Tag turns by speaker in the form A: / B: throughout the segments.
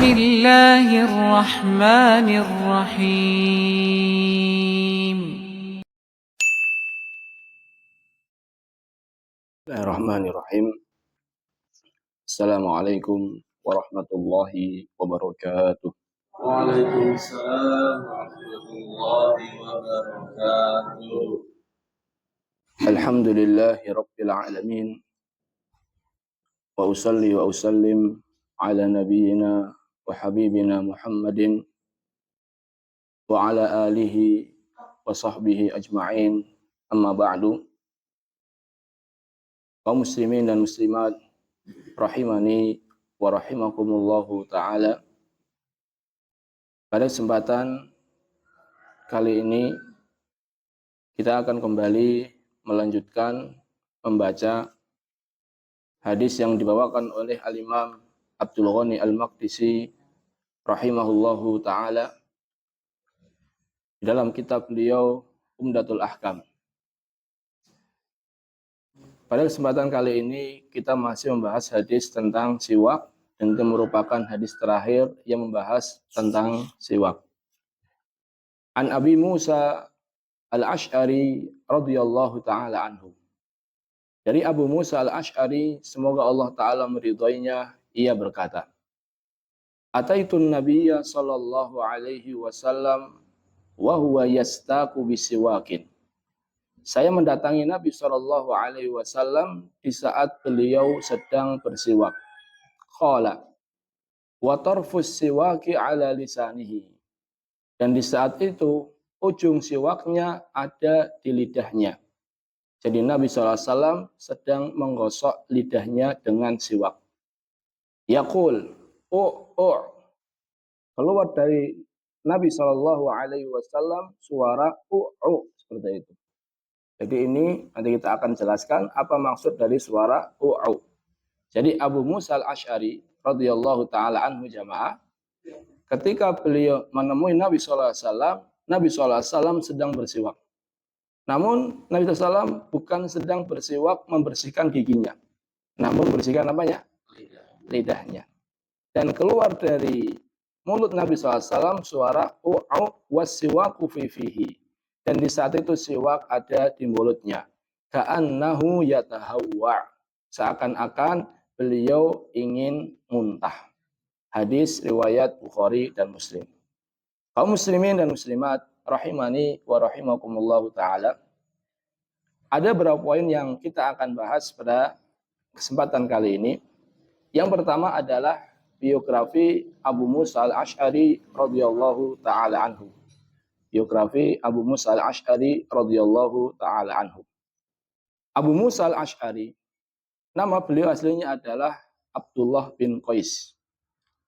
A: الله الرحمن الرحيم.
B: Bismillahirrahmanirrahim. Assalamualaikum warahmatullahi wabarakatuh.
C: Waalaikumsalam warahmatullahi wabarakatuh.
B: Alhamdulillahi rabbil alamin. Wa usalli wa usallim ala nabiyyina wa habibina Muhammadin wa ala alihi wa sahbihi ajma'in. Amma ba'du. Kaum muslimin dan muslimat rahimani wa rahimakumullahu ta'ala. Pada kesempatan kali ini kita akan kembali melanjutkan membaca hadis yang dibawakan oleh Al-Imam Abdul Ghani Al-Maqdisi rahimahullahu ta'ala dalam kitab beliau Umdatul Ahkam. Pada kesempatan kali ini kita masih membahas hadis tentang siwak, dan itu merupakan hadis terakhir yang membahas tentang siwak. An Abi Musa Al-Ash'ari radhiyallahu ta'ala anhu. Dari Abu Musa Al-Ash'ari, semoga Allah ta'ala meridhoinya, ia berkata, Ataitun Nabiyya sallallahu alaihi wasallam wa huwa yastaku bisiwakin. Saya mendatangi Nabi sallallahu alaihi wasallam di saat beliau sedang bersiwak. Qala wa tarfus siwaki ala lisanihi. Dan di saat itu ujung siwaknya ada di lidahnya. Jadi Nabi SAW sedang menggosok lidahnya dengan siwak. Yaqul, keluar dari Nabi SAW suara seperti itu. Jadi ini nanti kita akan jelaskan apa maksud dari suara Jadi Abu Musa Al-Ash'ari radhiyallahu taala anhu jamaah, ketika beliau menemui Nabi SAW, Nabi SAW sedang bersiwak. Namun Nabi SAW bukan sedang bersiwak membersihkan giginya, namun membersihkan apanya? Lidahnya. Dan keluar dari mulut Nabi SAW suara wassiwaku fi fihi. Dan di saat itu siwak ada di mulutnya. Ka'annahu yatahawwa. Seakan-akan beliau ingin muntah. Hadis riwayat Bukhari dan Muslim. Kaum muslimin dan muslimat rahimani wa rahimakumullahu ta'ala. Ada beberapa poin yang kita akan bahas pada kesempatan kali ini. Yang pertama adalah biografi Abu Musa Al-Ash'ari radhiyallahu ta'ala anhu. Biografi Abu Musa Al-Ash'ari radhiyallahu ta'ala anhu. Abu Musa Al-Ash'ari, nama beliau aslinya adalah Abdullah bin Qais.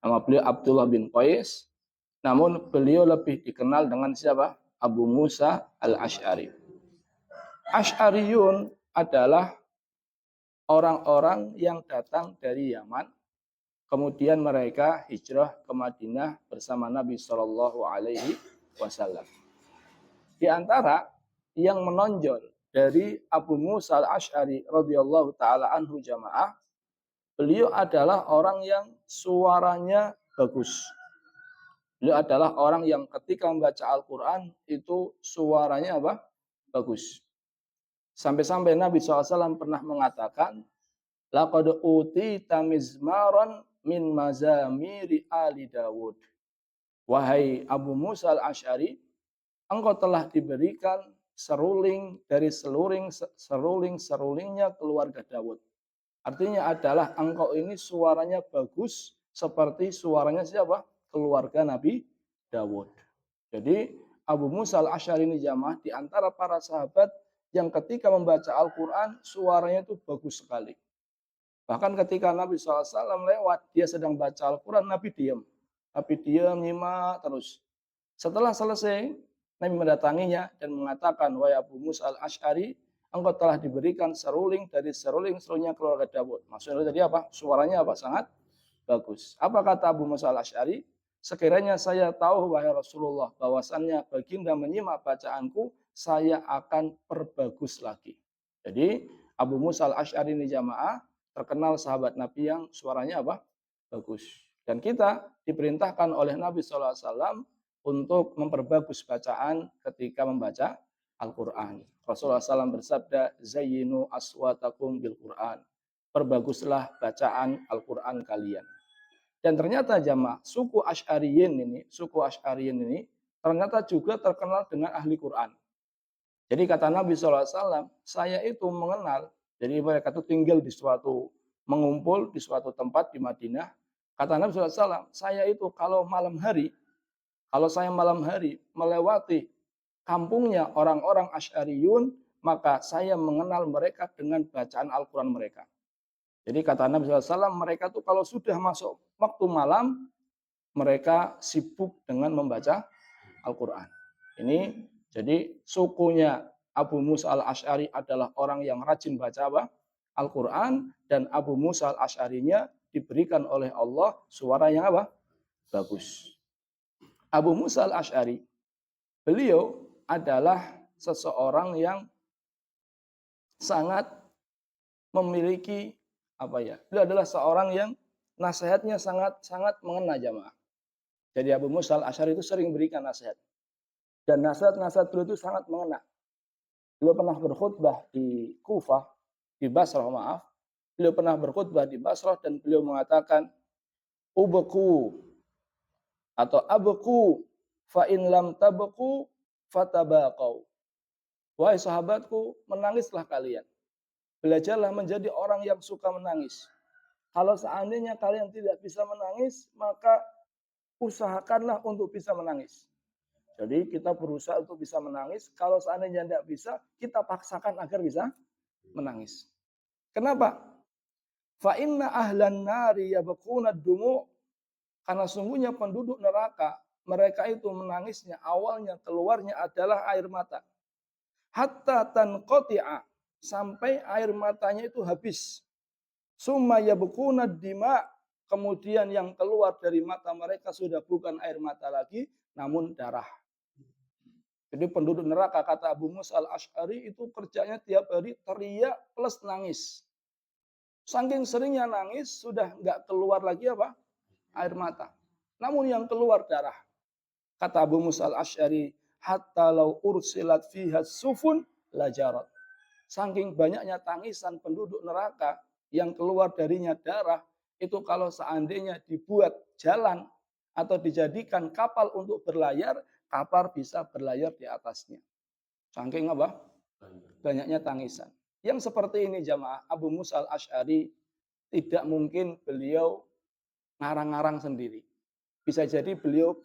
B: Nama beliau Abdullah bin Qais, namun beliau lebih dikenal dengan siapa? Abu Musa Al-Ash'ari. Ash'ariyun adalah orang-orang yang datang dari Yaman, kemudian mereka hijrah ke Madinah bersama Nabi Shallallahu Alaihi Wasallam. Di antara yang menonjol dari Abu Musa Al-Ash'ari radhiyallahu taala anhu jamaah, beliau adalah orang yang suaranya bagus. Beliau adalah orang yang ketika membaca Al-Quran itu suaranya apa? Bagus. Sampai-sampai Nabi SAW pernah mengatakan, Laqad utita mizmaran min mazamiri ali Dawud. Wahai Abu Musa Al-Ash'ari, engkau telah diberikan seruling dari seruling-serulingnya keluarga Dawud. Artinya adalah engkau ini suaranya bagus seperti suaranya siapa? Keluarga Nabi Dawud. Jadi Abu Musa Al-Ash'ari ini jamaah di antara para sahabat yang ketika membaca Al-Quran suaranya itu bagus sekali. Bahkan ketika Nabi SAW lewat, dia sedang baca Al-Quran, Nabi diam. Nabi diam, nyimak terus. Setelah selesai, Nabi mendatanginya dan mengatakan, wahai Abu Musa Al-Ash'ari, engkau telah diberikan seruling dari seruling-serulingnya keluarga Dawud. Maksudnya tadi apa? Suaranya apa? Sangat bagus. Apa kata Abu Musa Al-Ash'ari? Sekiranya saya tahu, wahai Rasulullah, bahwasannya baginda menyimak bacaanku, saya akan perbagus lagi. Jadi Abu Musa Al-Ash'ari ini jamaah terkenal sahabat Nabi yang suaranya apa? Bagus. Dan kita diperintahkan oleh Nabi SAW untuk memperbagus bacaan ketika membaca Al-Quran. Rasulullah SAW bersabda, Zayyinu aswatakum bil Quran. Perbaguslah bacaan Al-Quran kalian. Dan ternyata jamaah, suku Asy'ariyin ini ternyata juga terkenal dengan ahli Quran. Jadi kata Nabi SAW, saya itu mengenal, jadi mereka itu tinggal di mengumpul di suatu tempat di Madinah. Kata Nabi SAW, saya itu kalau saya malam hari melewati kampungnya orang-orang Asy'ariyun, maka saya mengenal mereka dengan bacaan Al-Quran mereka. Jadi kata Nabi SAW, mereka tuh kalau sudah masuk waktu malam, mereka sibuk dengan membaca Al-Quran. Ini jadi sukunya Abu Musa al-Asy'ari adalah orang yang rajin baca Al-Quran, dan Abu Musa al-Asy'arinya diberikan oleh Allah suara yang bagus. Abu Musa al-Asy'ari, beliau adalah seseorang yang sangat memiliki beliau adalah seorang yang nasihatnya sangat mengena jamaah. Jadi Abu Musa al-Asy'ari itu sering berikan nasihat. Dan nasihat-nasihat beliau itu sangat mengena. Beliau pernah berkhutbah di Kufah, di Basrah maaf. Beliau pernah berkhutbah di Basrah dan beliau mengatakan, Ubku atau abku fa in lam tabku fatabaqau. Wahai sahabatku, menangislah kalian. Belajarlah menjadi orang yang suka menangis. Kalau seandainya kalian tidak bisa menangis, maka usahakanlah untuk bisa menangis. Jadi kita berusaha untuk bisa menangis. Kalau seandainya tidak bisa, kita paksakan agar bisa menangis. Kenapa? Fa inna ahlan nari yabquna dumu'. Karena sungguhnya penduduk neraka, mereka itu menangisnya awalnya keluarnya adalah air mata. Hatta tanqati'a, sampai air matanya itu habis. Summa yabquna dima', kemudian yang keluar dari mata mereka sudah bukan air mata lagi, namun darah. Jadi penduduk neraka, kata Abu Musa al-Asy'ari, itu kerjanya tiap hari teriak plus nangis. Saking seringnya nangis, sudah nggak keluar lagi air mata. Namun yang keluar darah. Kata Abu Musa al-Asy'ari, hatta law ursilat fiha sufun lajarat. Saking banyaknya tangisan penduduk neraka, yang keluar darinya darah, itu kalau seandainya dibuat jalan atau dijadikan kapal untuk berlayar, kapal bisa berlayar di atasnya. Saking banyaknya tangisan. Yang seperti ini jamaah, Abu Musa al-Asy'ari tidak mungkin beliau ngarang-ngarang sendiri. Bisa jadi beliau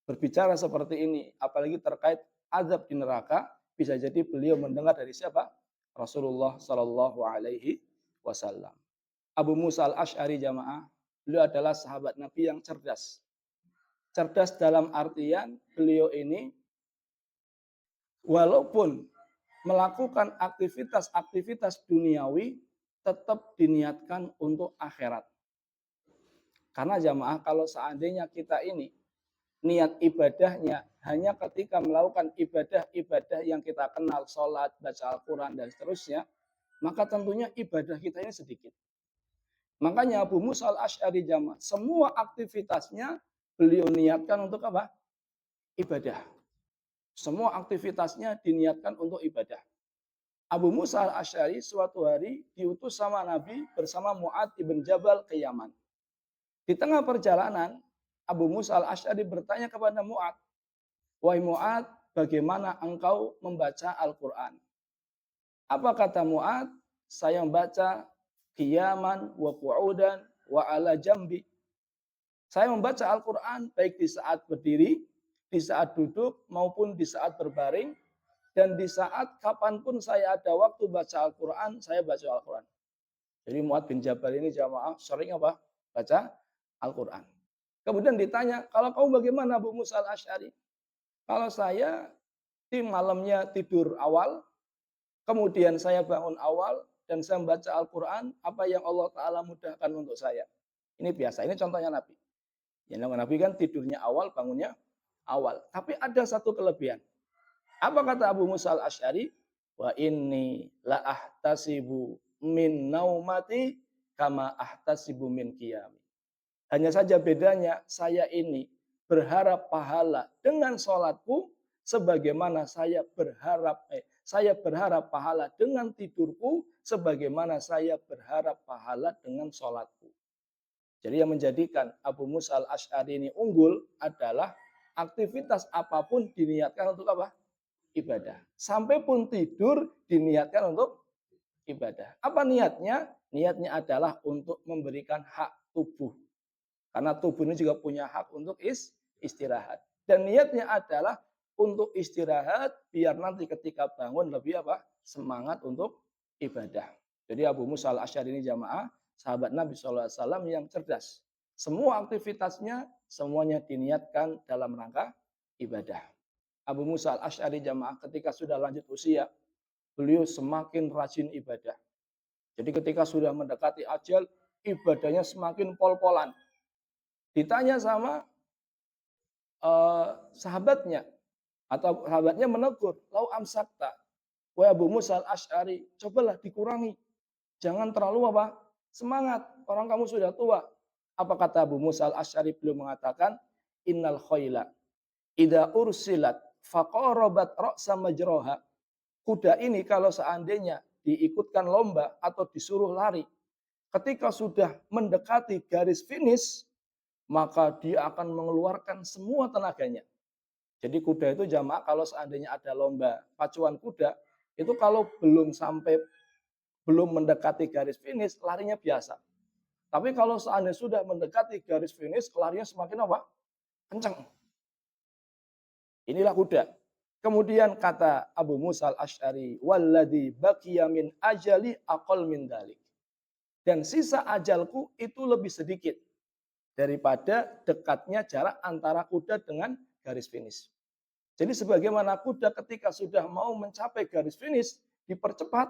B: berbicara seperti ini, apalagi terkait azab di neraka, bisa jadi beliau mendengar dari siapa? Rasulullah Shallallahu Alaihi Wasallam. Abu Musa al-Asy'ari jamaah, beliau adalah sahabat Nabi yang cerdas. Cerdas dalam artian beliau ini walaupun melakukan aktivitas duniawi tetap diniatkan untuk akhirat. Karena jamaah, kalau seandainya kita ini niat ibadahnya hanya ketika melakukan ibadah-ibadah yang kita kenal, sholat, baca Al-Quran, dan seterusnya, maka tentunya ibadah kita ini sedikit. Makanya Abu Musa al-Asy'ari jamaah, semua aktivitasnya beliau niatkan untuk ibadah. Semua aktivitasnya diniatkan untuk ibadah. Abu Musa al-Asy'ari suatu hari diutus sama Nabi bersama Mu'adz ibn Jabal ke Yaman. Di tengah perjalanan, Abu Musa al-Asy'ari bertanya kepada Mu'adz, wahai Mu'adz, bagaimana engkau membaca Al-Quran? Apa kata Mu'adz? Saya membaca qiyaman wa qu'udan wa ala jambi. Saya membaca Al-Quran baik di saat berdiri, di saat duduk, maupun di saat berbaring, dan di saat kapanpun saya ada waktu baca Al-Quran, saya baca Al-Quran. Jadi Mu'adz bin Jabal ini jamaah sering baca Al-Quran. Kemudian ditanya, kalau kamu bagaimana Abu Musa al-Asy'ari? Kalau saya di malamnya tidur awal, kemudian saya bangun awal, dan saya membaca Al-Quran, apa yang Allah Ta'ala mudahkan untuk saya. Ini biasa, ini contohnya Nabi. Yang Nabi kan tidurnya awal, bangunnya awal. Tapi ada satu kelebihan. Apa kata Abu Musa al-Asy'ari? Wa inni la ahtasibu min naumati kama ahtasibu min qiyami. Hanya saja bedanya saya ini berharap pahala dengan sholatku sebagaimana saya berharap pahala dengan tidurku sebagaimana saya berharap pahala dengan sholatku. Jadi yang menjadikan Abu Musa al-Asy'ari ini unggul adalah aktivitas apapun diniatkan untuk apa? Ibadah. Sampai pun tidur diniatkan untuk ibadah. Apa niatnya? Niatnya adalah untuk memberikan hak tubuh. Karena tubuh ini juga punya hak untuk istirahat. Dan niatnya adalah untuk istirahat biar nanti ketika bangun lebih apa? Semangat untuk ibadah. Jadi Abu Musa al-Asy'ari ini jamaah, sahabat Nabi SAW yang cerdas. Semua aktivitasnya semuanya diniatkan dalam rangka ibadah. Abu Musa al-Asy'ari jamaah ketika sudah lanjut usia, beliau semakin rajin ibadah. Jadi ketika sudah mendekati ajal, ibadahnya semakin pol-polan. Ditanya sama sahabatnya, atau sahabatnya menegur, "Lau amsakta, wahai Abu Musa al-Asy'ari, cobalah dikurangi. Jangan terlalu apa? Semangat, orang kamu sudah tua." Apa kata Abu Musa al-Asy'ari? Beliau mengatakan, "Innal khayla idza ursilat faqarabat ra'sa majraha." Kuda ini kalau seandainya diikutkan lomba atau disuruh lari, ketika sudah mendekati garis finish, maka dia akan mengeluarkan semua tenaganya. Jadi kuda itu jamaah kalau seandainya ada lomba pacuan kuda, itu kalau belum mendekati garis finish, larinya biasa. Tapi kalau seandainya sudah mendekati garis finish, larinya semakin apa? Kencang. Inilah kuda. Kemudian kata Abu Musa al-Asy'ari, "Walladzi baqiya min ajali aqall min dalik." Dan sisa ajalku itu lebih sedikit daripada dekatnya jarak antara kuda dengan garis finish. Jadi sebagaimana kuda ketika sudah mau mencapai garis finish, dipercepat,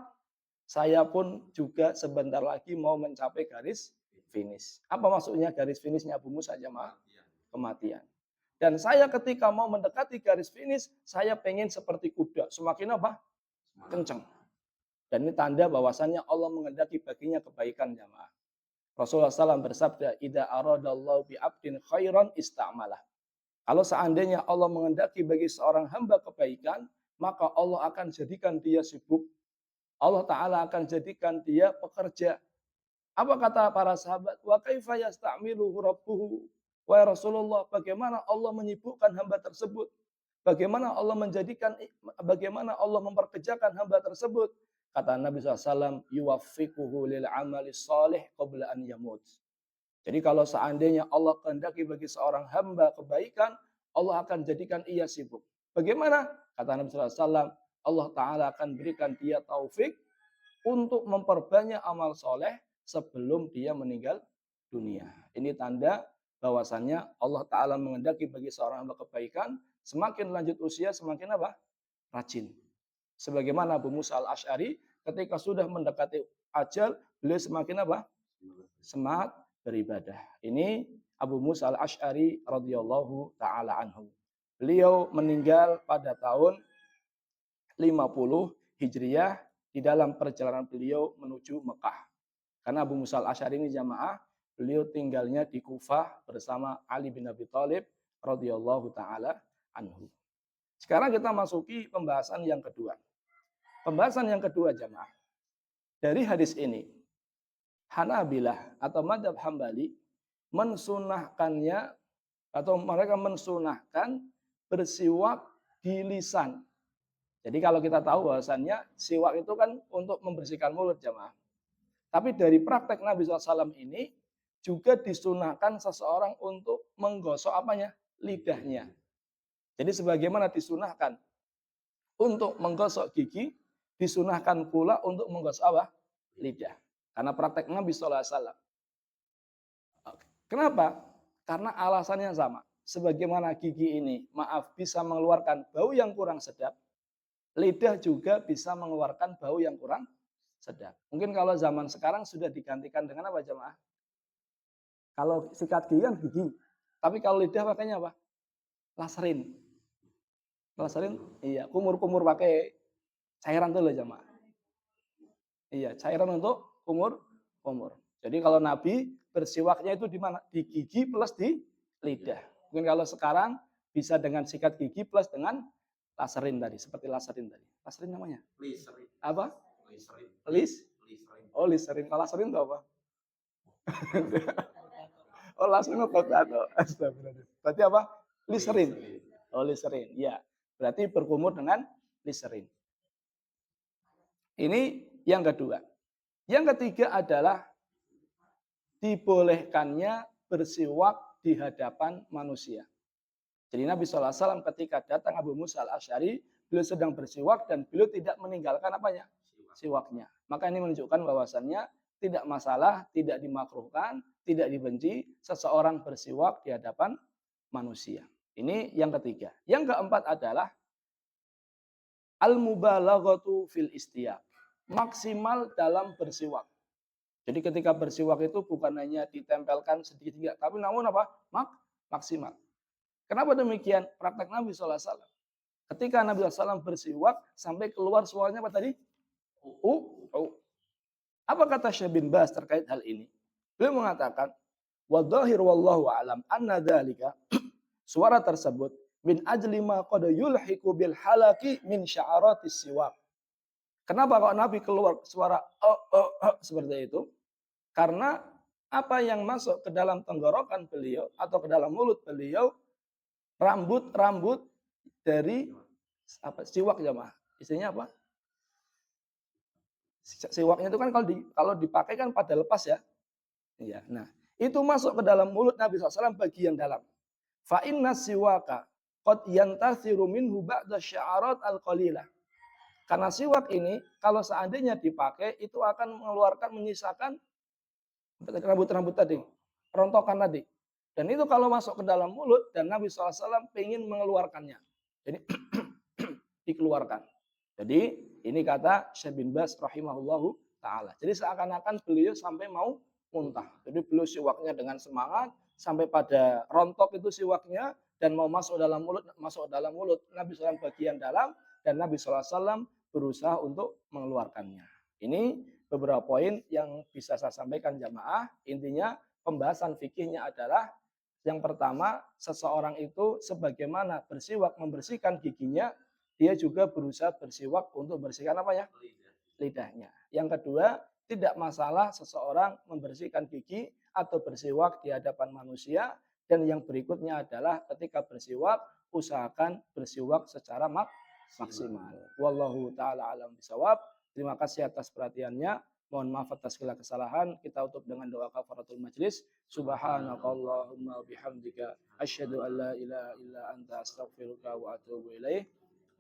B: saya pun juga sebentar lagi mau mencapai garis finish. Apa maksudnya garis finishnya Abu Musa jamaah? Kematian. Dan saya ketika mau mendekati garis finish, saya pengen seperti kuda. Semakin apa? Kencang. Dan ini tanda bahwasannya Allah menghendaki baginya kebaikan jamaah. Rasulullah SAW bersabda, "Idza aradallahu bi 'abdin khairan ista'malah." Kalau seandainya Allah menghendaki bagi seorang hamba kebaikan, maka Allah akan jadikan dia sibuk. Allah Ta'ala akan jadikan dia pekerja. Apa kata para sahabat? Wa kaifa yasta'miluhu rabbuhu? Wahai Rasulullah, bagaimana Allah menyibukkan hamba tersebut? Bagaimana Allah memperkerjakan hamba tersebut? Kata Nabi SAW, yuwaffiquhu lil amali salih qabla an yamut. Jadi kalau seandainya Allah kehendaki bagi seorang hamba kebaikan, Allah akan jadikan ia sibuk. Bagaimana? Kata Nabi SAW, Allah Ta'ala akan berikan dia taufik untuk memperbanyak amal soleh sebelum dia meninggal dunia. Ini tanda bahwasannya Allah Ta'ala menghendaki bagi seorang hamba kebaikan, semakin lanjut usia, semakin apa? Rajin. Sebagaimana Abu Musa al-Asy'ari, ketika sudah mendekati ajal, beliau semakin apa? Semangat beribadah. Ini Abu Musa al-Asy'ari radhiyallahu ta'ala anhu. Beliau meninggal pada tahun 50 Hijriah di dalam perjalanan beliau menuju Mekah. Karena Abu Musa al-Asy'ari ini jamaah, beliau tinggalnya di Kufah bersama Ali bin Abi Thalib radhiyallahu taala anhu. Sekarang kita masuki pembahasan yang kedua. Pembahasan yang kedua jamaah. Dari hadis ini, Hanabilah atau Madzhab Hambali mensunahkannya atau mereka mensunahkan bersiwak di lisan. Jadi kalau kita tahu bahwasannya siwak itu kan untuk membersihkan mulut jamaah. Tapi dari praktek Nabi SAW ini juga disunahkan seseorang untuk menggosok apanya? Lidahnya. Jadi sebagaimana disunahkan untuk menggosok gigi, disunahkan pula untuk menggosok apa? Lidah. Karena praktek Nabi SAW. Kenapa? Karena alasannya sama. Sebagaimana gigi ini, maaf, bisa mengeluarkan bau yang kurang sedap, lidah juga bisa mengeluarkan bau yang kurang sedap. Mungkin kalau zaman sekarang sudah digantikan dengan apa jemaah? Kalau sikat gigi kan gigi. Tapi kalau lidah pakainya apa? Laserin. Laserin, iya, kumur-kumur pakai cairan tuh loh jemaah. Iya, cairan untuk kumur. Jadi kalau Nabi bersiwaknya itu di mana? Di gigi plus di lidah. Mungkin kalau sekarang bisa dengan sikat gigi plus dengan laserin tadi, seperti laserin tadi. Laserin namanya?
C: Liserin.
B: Apa?
C: Liserin.
B: Liserin. Oh, liserin. Kalau laserin itu apa? Oh, laserin itu potato. Astagfirullah. Berarti apa? Liserin. Oh, liserin. Ya. Berarti berkumur dengan liserin. Ini yang kedua. Yang ketiga adalah dibolehkannya bersiwak di hadapan manusia. Jadi Nabi SAW ketika datang Abu Musa al-Asy'ari, beliau sedang bersiwak dan beliau tidak meninggalkan apanya? Siwaknya. Maka ini menunjukkan bahwasannya tidak masalah, tidak dimakruhkan, tidak dibenci seseorang bersiwak di hadapan manusia. Ini yang ketiga. Yang keempat adalah al-mubalaghatu fil istiyaq. Maksimal dalam bersiwak. Jadi ketika bersiwak itu bukan hanya ditempelkan sedikit, tapi namun apa? Maksimal. Kenapa demikian? Praktek Nabi SAW. Ketika Nabi SAW bersiwak, sampai keluar suaranya apa tadi? Apa kata Syekh bin Baz terkait hal ini? Beliau mengatakan, wadhahir wallahu a'lam anna dzalika suara tersebut min ajli ma qad yulhiqu bil halaki min sya'aratis siwak. Kenapa kok Nabi keluar suara seperti itu? Karena apa yang masuk ke dalam tenggorokan beliau atau ke dalam mulut beliau, rambut-rambut dari apa siwak jemaah. Isinya apa? Siwaknya itu kan kalau dipakai kan pada lepas ya. Iya. Nah, itu masuk ke dalam mulut Nabi SAW bagian dalam. Fa inna siwaka qad yantasiru minhu ba'da sya'arat al-qalilah. Karena siwak ini kalau seandainya dipakai itu akan menyisakan rambut-rambut tadi, rontokan tadi. Dan itu kalau masuk ke dalam mulut dan Nabi SAW ingin mengeluarkannya. Jadi dikeluarkan. Jadi ini kata Syekh bin Baz rahimahullahu ta'ala. Jadi seakan-akan beliau sampai mau muntah. Jadi beliau siwaknya dengan semangat sampai pada rontok itu siwaknya dan mau masuk dalam mulut Nabi SAW bagian dalam dan Nabi SAW berusaha untuk mengeluarkannya. Ini beberapa poin yang bisa saya sampaikan jamaah. Intinya pembahasan fikihnya adalah yang pertama, seseorang itu sebagaimana bersiwak membersihkan giginya, dia juga berusaha bersiwak untuk bersihkan apa ya? Lidahnya. Yang kedua, tidak masalah seseorang membersihkan gigi atau bersiwak di hadapan manusia. Dan yang berikutnya adalah ketika bersiwak, usahakan bersiwak secara maksimal. Wallahu ta'ala alam bisawab. Terima kasih atas perhatiannya. Mohon maaf atas segala kesalahan. Kita tutup dengan doa kafaratul majlis. Subhanakallahumma bihamdika asyhadu an la ilaha illa anta astaghfiruka wa atubu ilaih.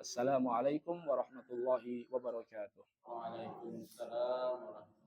B: Assalamualaikum warahmatullahi wabarakatuh.
C: Waalaikumsalam warahmatullahi wabarakatuh.